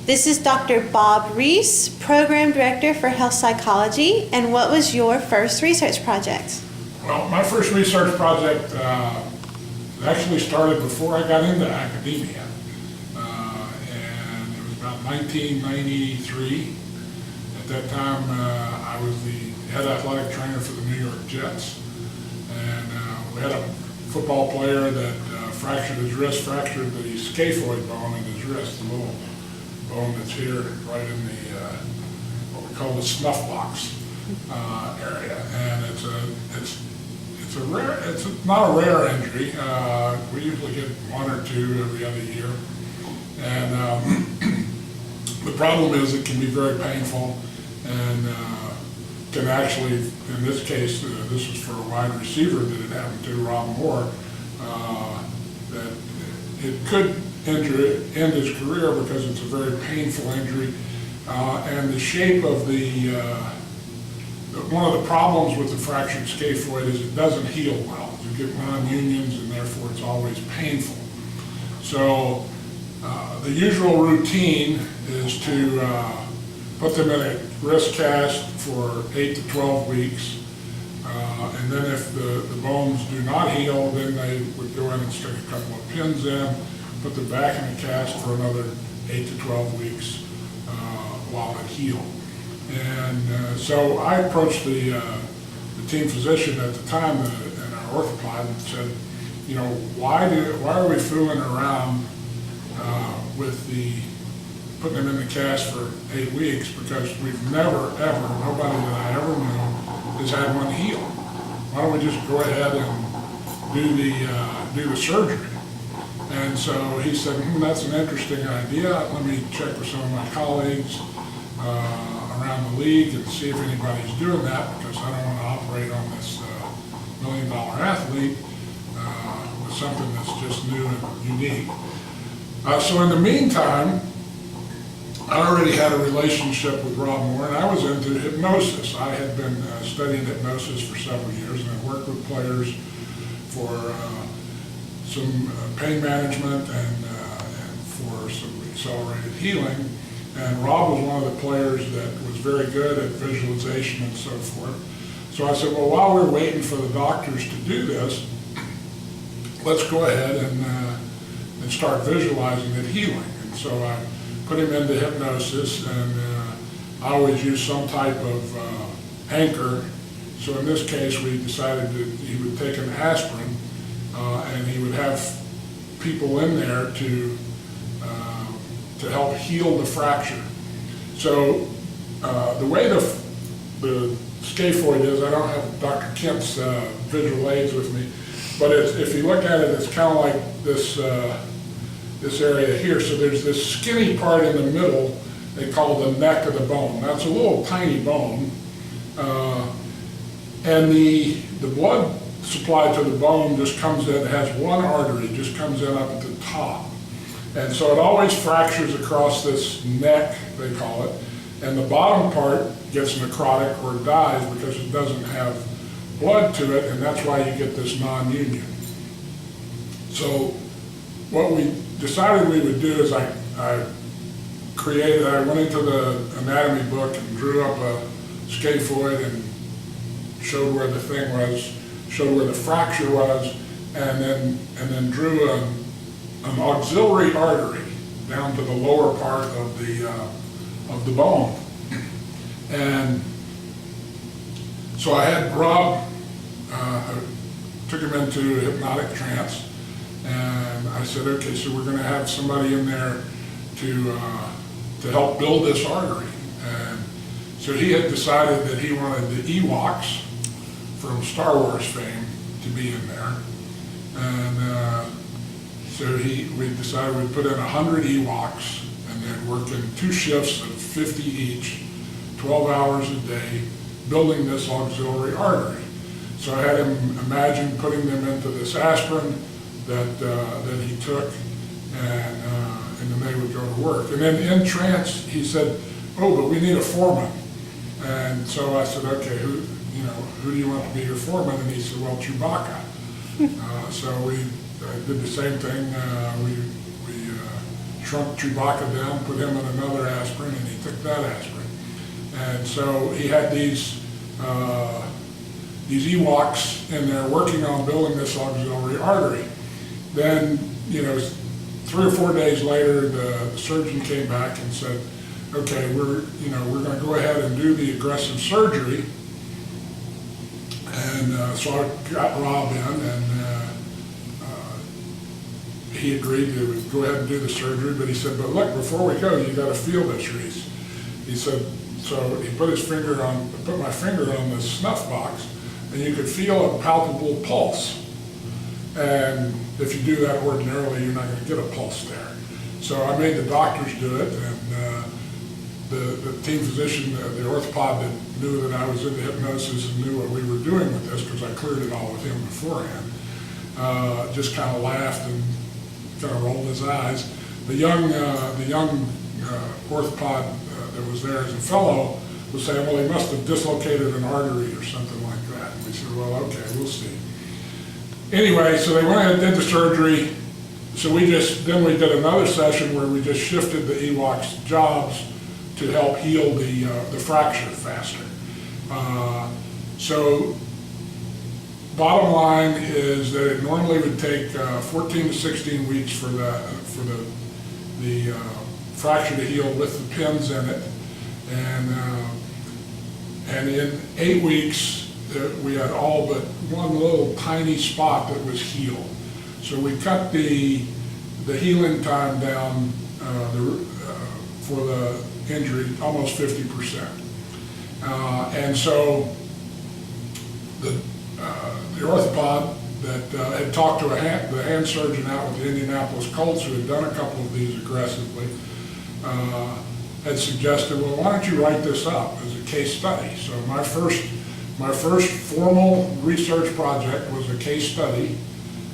This is Dr. Bob Reese, Program Director for Health Psychology. And what was your first research project? Well, my first research project actually started before I got into academia. And it was about 1993. At that time, I was the head athletic trainer for the New York Jets. And we had a football player that fractured his wrist, fractured the scaphoid bone in his wrist, the little bone that's here, right in the, what we call the snuff box area. And it's not a rare injury. We usually get one or two every other year. And the problem is it can be very painful and can actually, in this case, this was for a wide receiver that it happened to, Rob Moore, that it could end his career because it's a very painful injury. And the shape of one of the problems with the fractured scaphoid is it doesn't heal well. You get non-unions and therefore it's always painful. So the usual routine is to put them in a wrist cast for 8 to 12 weeks. And then if the bones do not heal, then they would go in and stick a couple of pins in, put them back in the cast for another 8 to 12 weeks while it healed. And so I approached the team physician at the time in our orthopod and said, you know, why are we fooling around with putting them in the cast for 8 weeks? Because we've never, ever, nobody that I ever knew has had one heal. Why don't we just go ahead and do the surgery? And so he said, that's an interesting idea. Let me check with some of my colleagues around the league and see if anybody's doing that, because I don't want to operate on this $1 million athlete with something that's just new and unique. So in the meantime, I already had a relationship with Rob Moore, and I was into hypnosis. I had been studying hypnosis for several years, and I worked with players for some pain management and for some accelerated healing. And Rob was one of the players that was very good at visualization and so forth. So I said, well, while we're waiting for the doctors to do this, let's go ahead and start visualizing it healing. And so I put him into hypnosis, and I always use some type of anchor. So in this case, we decided that he would take an aspirin, and he would have people in there to help heal the fracture. So the way the scaphoid is, I don't have Dr. Kent's visual aids with me, but if you look at it, it's kind of like this area here. So there's this skinny part in the middle they call the neck of the bone. That's a little tiny bone, and the blood supply to the bone just comes in. It has one artery, just comes in up at the top. And so it always fractures across this neck, they call it, and the bottom part gets necrotic or dies because it doesn't have blood to it, and that's why you get this non-union. So what we decided we would do is I went into the anatomy book and drew up a scaphoid and showed where the thing was, showed where the fracture was, and then drew an auxiliary artery down to the lower part of the bone. And so I had Rob, took him into a hypnotic trance, and I said, okay, so we're going to have somebody in there to help build this artery. And so he had decided that he wanted the Ewoks from Star Wars fame to be in there. And so we decided we'd put in 100 Ewoks and then work in 2 shifts of 50 each, 12 hours a day, building this auxiliary artery. So I had him imagine putting them into this aspirin that he took, and then they would go to work. And then in trance, he said, oh, but we need a foreman. And so I said, okay, who do you want to be your foreman? And he said, well, Chewbacca. So we did the same thing. We shrunk Chewbacca down, put him in another aspirin, and he took that aspirin. And so he had these Ewoks in there working on building this auxiliary artery. Then, 3 or 4 days later, the surgeon came back and said, okay, we're going to go ahead and do the aggressive surgery. And so I got Rob in, and he agreed to go ahead and do the surgery, but he said, but look, before we go, you got to feel this, Reese. He said, so he put my finger on the snuff box, and you could feel a palpable pulse. And if you do that ordinarily, you're not going to get a pulse there. So I made the doctors do it, and the team physician, the orthopod that knew that I was into hypnosis and knew what we were doing with this, because I cleared it all with him beforehand, just kind of laughed and kind of rolled his eyes. The young orthopod that was there as a fellow was saying, well, he must have dislocated an artery or something like that. And we said, well, okay, we'll see. Anyway, so they went ahead and did the surgery. So then we did another session where we just shifted the Ewok's jobs to help heal the fracture faster. So bottom line is that it normally would take 14 to 16 weeks for the fracture to heal with the pins in it, and in 8 weeks we had all but one little tiny spot that was healed. So we cut the healing time down for the injury almost 50%, and so the orthopod that had talked to the hand surgeon out with the Indianapolis Colts, who had done a couple of these aggressively, had suggested, well, why don't you write this up as a case study? So my first formal research project was a case study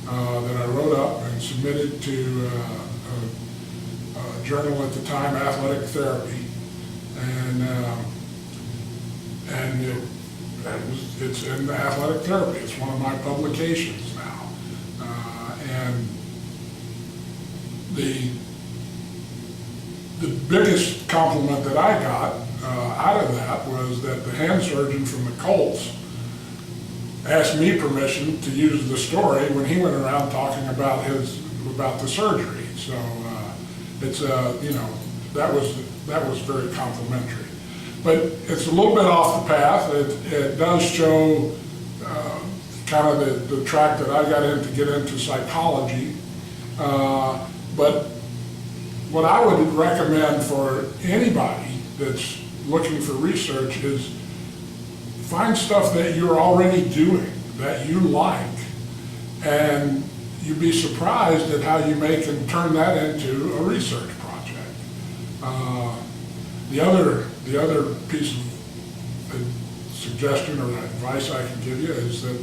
that I wrote up and submitted to a journal at the time, Athletic Therapy, and it's in the Athletic Therapy. It's one of my publications now, and the biggest compliment that I got out of that was that the hand surgeon from the Colts asked me permission to use the story when he went around talking about the surgery. So it's that was very complimentary. But it's a little bit off the path. It does show kind of the track that I got in to get into psychology. But what I would recommend for anybody that's looking for research is find stuff that you're already doing, that you like, and you'd be surprised at how you can turn that into a research project. The other piece of suggestion or advice I can give you is that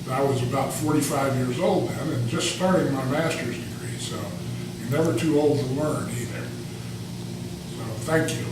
I was about 45 years old then and just starting my master's degree, so you're never too old to learn either. So thank you.